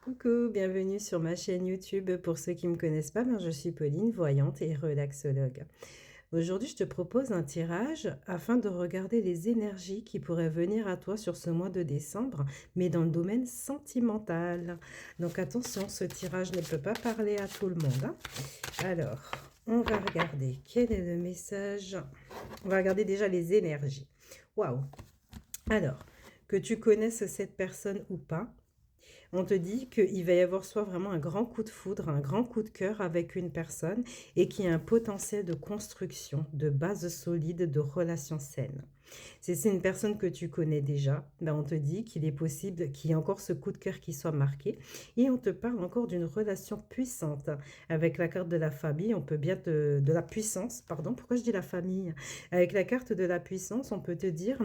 Coucou, bienvenue sur ma chaîne YouTube. Pour ceux qui ne me connaissent pas, je suis Pauline, voyante et relaxologue. Aujourd'hui, je te propose un tirage afin de regarder les énergies qui pourraient venir à toi sur ce mois de décembre, mais dans le domaine sentimental. Donc attention, ce tirage ne peut pas parler à tout le monde, hein. Alors, on va regarder quel est le message. On va regarder déjà les énergies. Waouh! Alors, que tu connaisses cette personne ou pas, on te dit qu'il va y avoir soit vraiment un grand coup de foudre, un grand coup de cœur avec une personne et qu'il y a un potentiel de construction, de base solide, de relations saines. Si c'est une personne que tu connais déjà, on te dit qu'il est possible qu'il y ait encore ce coup de cœur qui soit marqué et on te parle encore d'une relation puissante. Avec la carte de la famille, on peut bien de la puissance, pardon, pourquoi je dis la famille? Avec la carte de la puissance, on peut te dire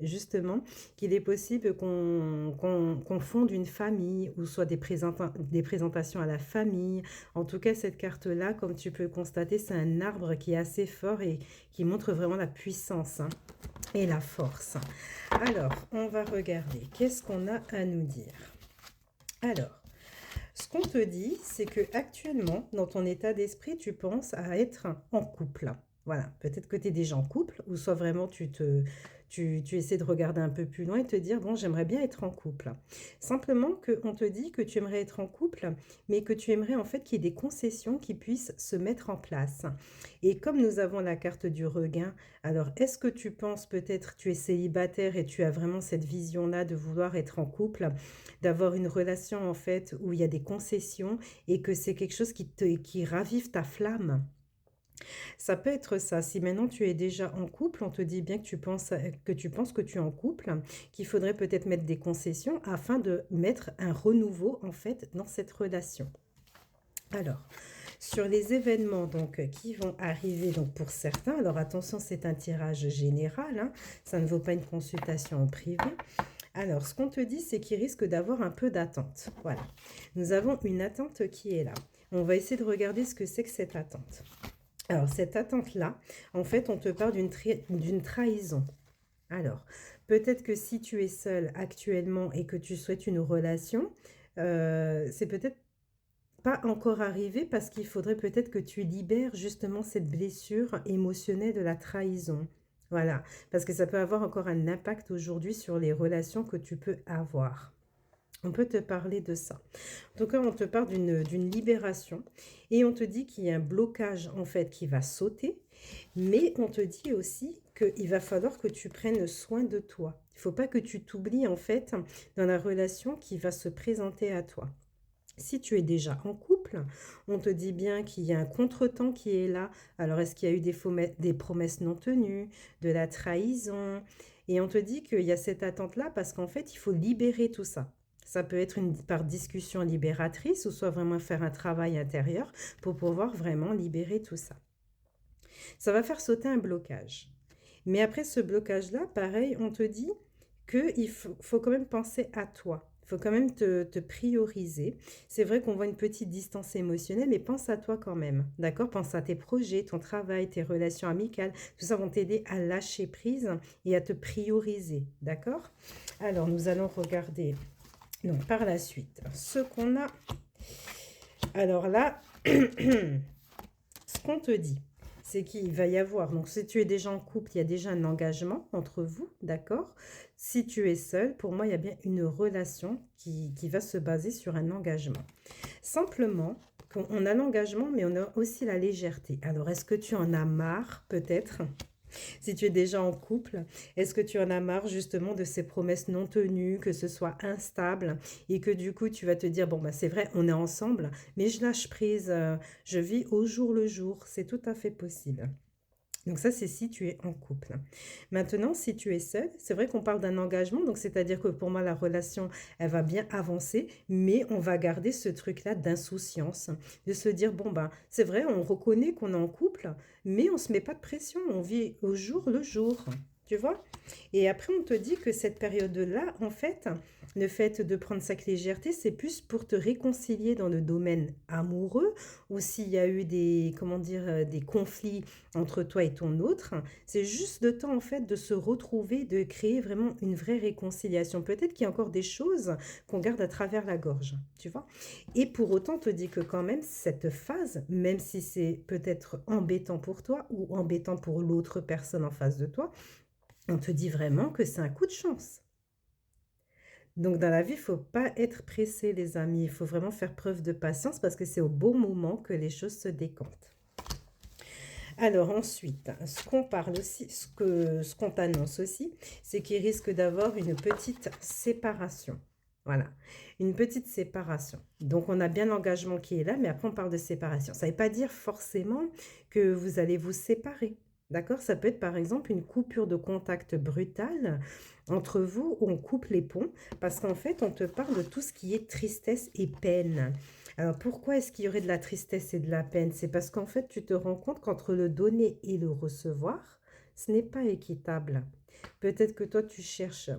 justement qu'il est possible qu'on fonde une famille ou soit des présentations à la famille. En tout cas, cette carte-là, comme tu peux le constater, c'est un arbre qui est assez fort et qui montre vraiment la puissance, hein, et la force. Alors, on va regarder. Qu'est-ce qu'on a à nous dire? Alors, ce qu'on te dit, c'est que actuellement, dans ton état d'esprit, tu penses à être en couple. Voilà, peut-être que tu es déjà en couple, ou soit vraiment tu essaies de regarder un peu plus loin et te dire, bon, j'aimerais bien être en couple. Simplement qu'on te dit que tu aimerais être en couple, mais que tu aimerais en fait qu'il y ait des concessions qui puissent se mettre en place. Et comme nous avons la carte du regain, alors est-ce que tu penses peut-être tu es célibataire et tu as vraiment cette vision-là de vouloir être en couple, d'avoir une relation en fait où il y a des concessions et que c'est quelque chose qui ravive ta flamme. Ça peut être ça. Si maintenant tu es déjà en couple, on te dit bien que tu es en couple, qu'il faudrait peut-être mettre des concessions afin de mettre un renouveau en fait dans cette relation. Alors, sur les événements qui vont arriver donc pour certains, alors attention, c'est un tirage général, hein, ça ne vaut pas une consultation en privé. Alors, ce qu'on te dit, c'est qu'il risque d'avoir un peu d'attente. Voilà. Nous avons une attente qui est là. On va essayer de regarder ce que c'est que cette attente. Alors, cette attente-là, en fait, on te parle d'une trahison. Alors, peut-être que si tu es seul actuellement et que tu souhaites une relation, c'est peut-être pas encore arrivé parce qu'il faudrait peut-être que tu libères justement cette blessure émotionnelle de la trahison. Voilà, parce que ça peut avoir encore un impact aujourd'hui sur les relations que tu peux avoir. On peut te parler de ça. En tout cas, on te parle d'une libération et on te dit qu'il y a un blocage en fait qui va sauter, mais on te dit aussi qu'il va falloir que tu prennes soin de toi. Il ne faut pas que tu t'oublies en fait dans la relation qui va se présenter à toi. Si tu es déjà en couple, on te dit bien qu'il y a un contretemps qui est là. Alors, est-ce qu'il y a eu des promesses non tenues, de la trahison? Et on te dit qu'il y a cette attente-là parce qu'en fait, il faut libérer tout ça. Ça peut être par discussion libératrice ou soit vraiment faire un travail intérieur pour pouvoir vraiment libérer tout ça. Ça va faire sauter un blocage. Mais après ce blocage-là, pareil, on te dit qu'il faut quand même penser à toi. Il faut quand même te prioriser. C'est vrai qu'on voit une petite distance émotionnelle, mais pense à toi quand même. D'accord? Pense à tes projets, ton travail, tes relations amicales. Tout ça vont t'aider à lâcher prise et à te prioriser. D'accord? Alors, nous allons regarder donc, par la suite ce qu'on a. Alors là, ce qu'on te dit, c'est qu'il va y avoir, donc si tu es déjà en couple, il y a déjà un engagement entre vous, d'accord? Si tu es seul, pour moi, il y a bien une relation qui va se baser sur un engagement. Simplement, on a l'engagement, mais on a aussi la légèreté. Alors, est-ce que tu en as marre, peut-être? Si tu es déjà en couple, est-ce que tu en as marre justement de ces promesses non tenues, que ce soit instable et que du coup tu vas te dire, bon bah c'est vrai, on est ensemble, mais je lâche prise, je vis au jour le jour, c'est tout à fait possible. Donc ça, c'est si tu es en couple. Maintenant, si tu es seul, c'est vrai qu'on parle d'un engagement, donc c'est-à-dire que pour moi, la relation, elle va bien avancer, mais on va garder ce truc-là d'insouciance, de se dire, bon, ben, c'est vrai, on reconnaît qu'on est en couple, mais on ne se met pas de pression, on vit au jour le jour. tu vois? Et après, on te dit que cette période-là, en fait, le fait de prendre cette légèreté, c'est plus pour te réconcilier dans le domaine amoureux ou s'il y a eu des, comment dire, des conflits entre toi et ton autre. C'est juste le temps, en fait, de se retrouver, de créer vraiment une vraie réconciliation. Peut-être qu'il y a encore des choses qu'on garde à travers la gorge, tu vois? Et pour autant, on te dit que quand même, cette phase, même si c'est peut-être embêtant pour toi ou embêtant pour l'autre personne en face de toi, on te dit vraiment que c'est un coup de chance. Donc dans la vie, il faut pas être pressé, les amis. Il faut vraiment faire preuve de patience parce que c'est au bon moment que les choses se décantent. Alors ensuite, ce qu'on parle aussi, ce qu'on t'annonce aussi, c'est qu'il risque d'avoir une petite séparation. Voilà, une petite séparation. Donc on a bien l'engagement qui est là, mais après on parle de séparation. Ça ne veut pas dire forcément que vous allez vous séparer. D'accord? Ça peut être par exemple une coupure de contact brutale entre vous, où on coupe les ponts, parce qu'en fait on te parle de tout ce qui est tristesse et peine. Alors pourquoi est-ce qu'il y aurait de la tristesse et de la peine? C'est parce qu'en fait, tu te rends compte qu'entre le donner et le recevoir, ce n'est pas équitable. Peut-être que toi, tu cherches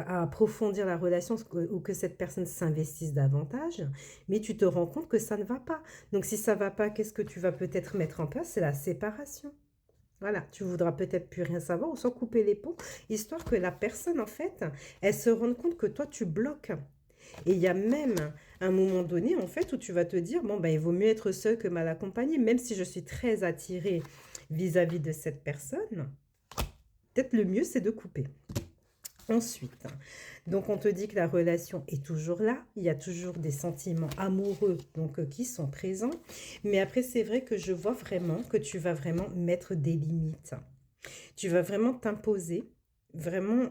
à approfondir la relation ou que cette personne s'investisse davantage, mais tu te rends compte que ça ne va pas. Donc si ça ne va pas, qu'est-ce que tu vas peut-être mettre en place? C'est la séparation. Voilà, tu voudras peut-être plus rien savoir ou soit couper les ponts, histoire que la personne, en fait, elle se rende compte que toi, tu bloques. Et il y a même un moment donné, en fait, où tu vas te dire, bon, ben, il vaut mieux être seul que mal accompagné, même si je suis très attirée vis-à-vis de cette personne. Peut-être le mieux, c'est de couper. Ensuite, donc on te dit que la relation est toujours là, il y a toujours des sentiments amoureux donc qui sont présents, mais après c'est vrai que je vois vraiment que tu vas vraiment mettre des limites. Tu vas vraiment t'imposer, vraiment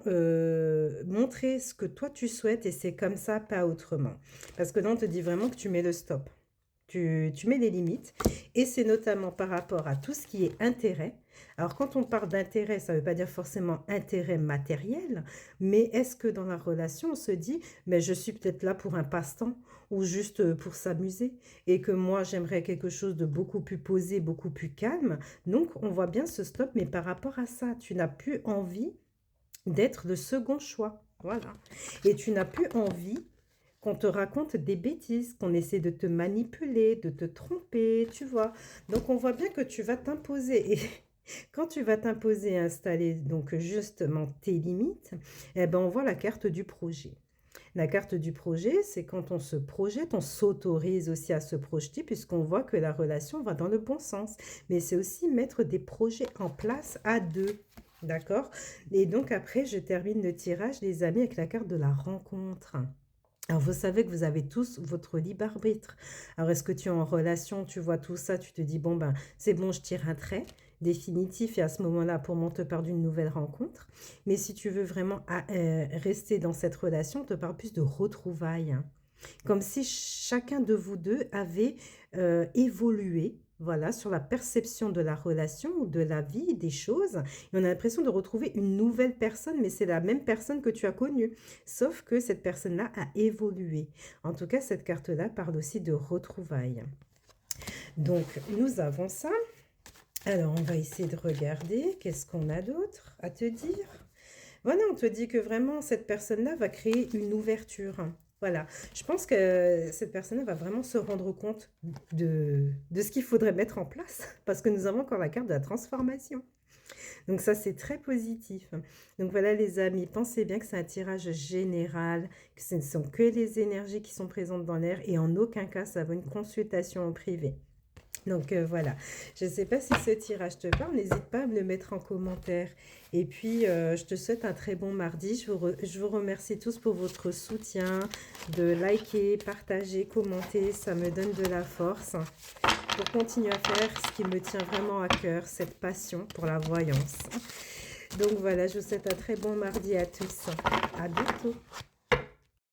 montrer ce que toi tu souhaites et c'est comme ça, pas autrement. Parce que là on te dit vraiment que tu mets le stop. Tu mets des limites et c'est notamment par rapport à tout ce qui est intérêt. Alors quand on parle d'intérêt, ça ne veut pas dire forcément intérêt matériel, mais est-ce que dans la relation, on se dit, mais je suis peut-être là pour un passe-temps ou juste pour s'amuser et que moi j'aimerais quelque chose de beaucoup plus posé, beaucoup plus calme. Donc on voit bien ce stop, mais par rapport à ça, tu n'as plus envie d'être le second choix. Voilà. Et tu n'as plus envie qu'on te raconte des bêtises, qu'on essaie de te manipuler, de te tromper, tu vois. Donc on voit bien que tu vas t'imposer. Et quand tu vas t'imposer et installer donc justement tes limites, eh ben on voit la carte du projet. La carte du projet, c'est quand on se projette, on s'autorise aussi à se projeter puisqu'on voit que la relation va dans le bon sens. Mais c'est aussi mettre des projets en place à deux. D'accord? Et donc après, je termine le tirage, les amis, avec la carte de la rencontre. Alors, vous savez que vous avez tous votre libre arbitre. Alors, est-ce que tu es en relation, tu vois tout ça, tu te dis, bon, ben, c'est bon, je tire un trait définitif et à ce moment-là, pour moi, on te parle d'une nouvelle rencontre. Mais si tu veux vraiment rester dans cette relation, on te parle plus de retrouvailles, hein. Comme si chacun de vous deux avait évolué, voilà, sur la perception de la relation ou de la vie, des choses. Et on a l'impression de retrouver une nouvelle personne, mais c'est la même personne que tu as connue. Sauf que cette personne-là a évolué. En tout cas, cette carte-là parle aussi de retrouvailles. Donc, nous avons ça. Alors, on va essayer de regarder. Qu'est-ce qu'on a d'autre à te dire? Voilà, on te dit que vraiment, cette personne-là va créer une ouverture. Voilà, je pense que cette personne va vraiment se rendre compte de ce qu'il faudrait mettre en place parce que nous avons encore la carte de la transformation. Donc ça, c'est très positif. Donc voilà les amis, pensez bien que c'est un tirage général, que ce ne sont que les énergies qui sont présentes dans l'air et en aucun cas, ça vaut une consultation en privé. Donc voilà, je ne sais pas si ce tirage te parle, n'hésite pas à me le mettre en commentaire. Et puis, je te souhaite un très bon mardi. Je vous remercie tous pour votre soutien, de liker, partager, commenter. Ça me donne de la force pour continuer à faire ce qui me tient vraiment à cœur, cette passion pour la voyance. Donc voilà, je vous souhaite un très bon mardi à tous. À bientôt.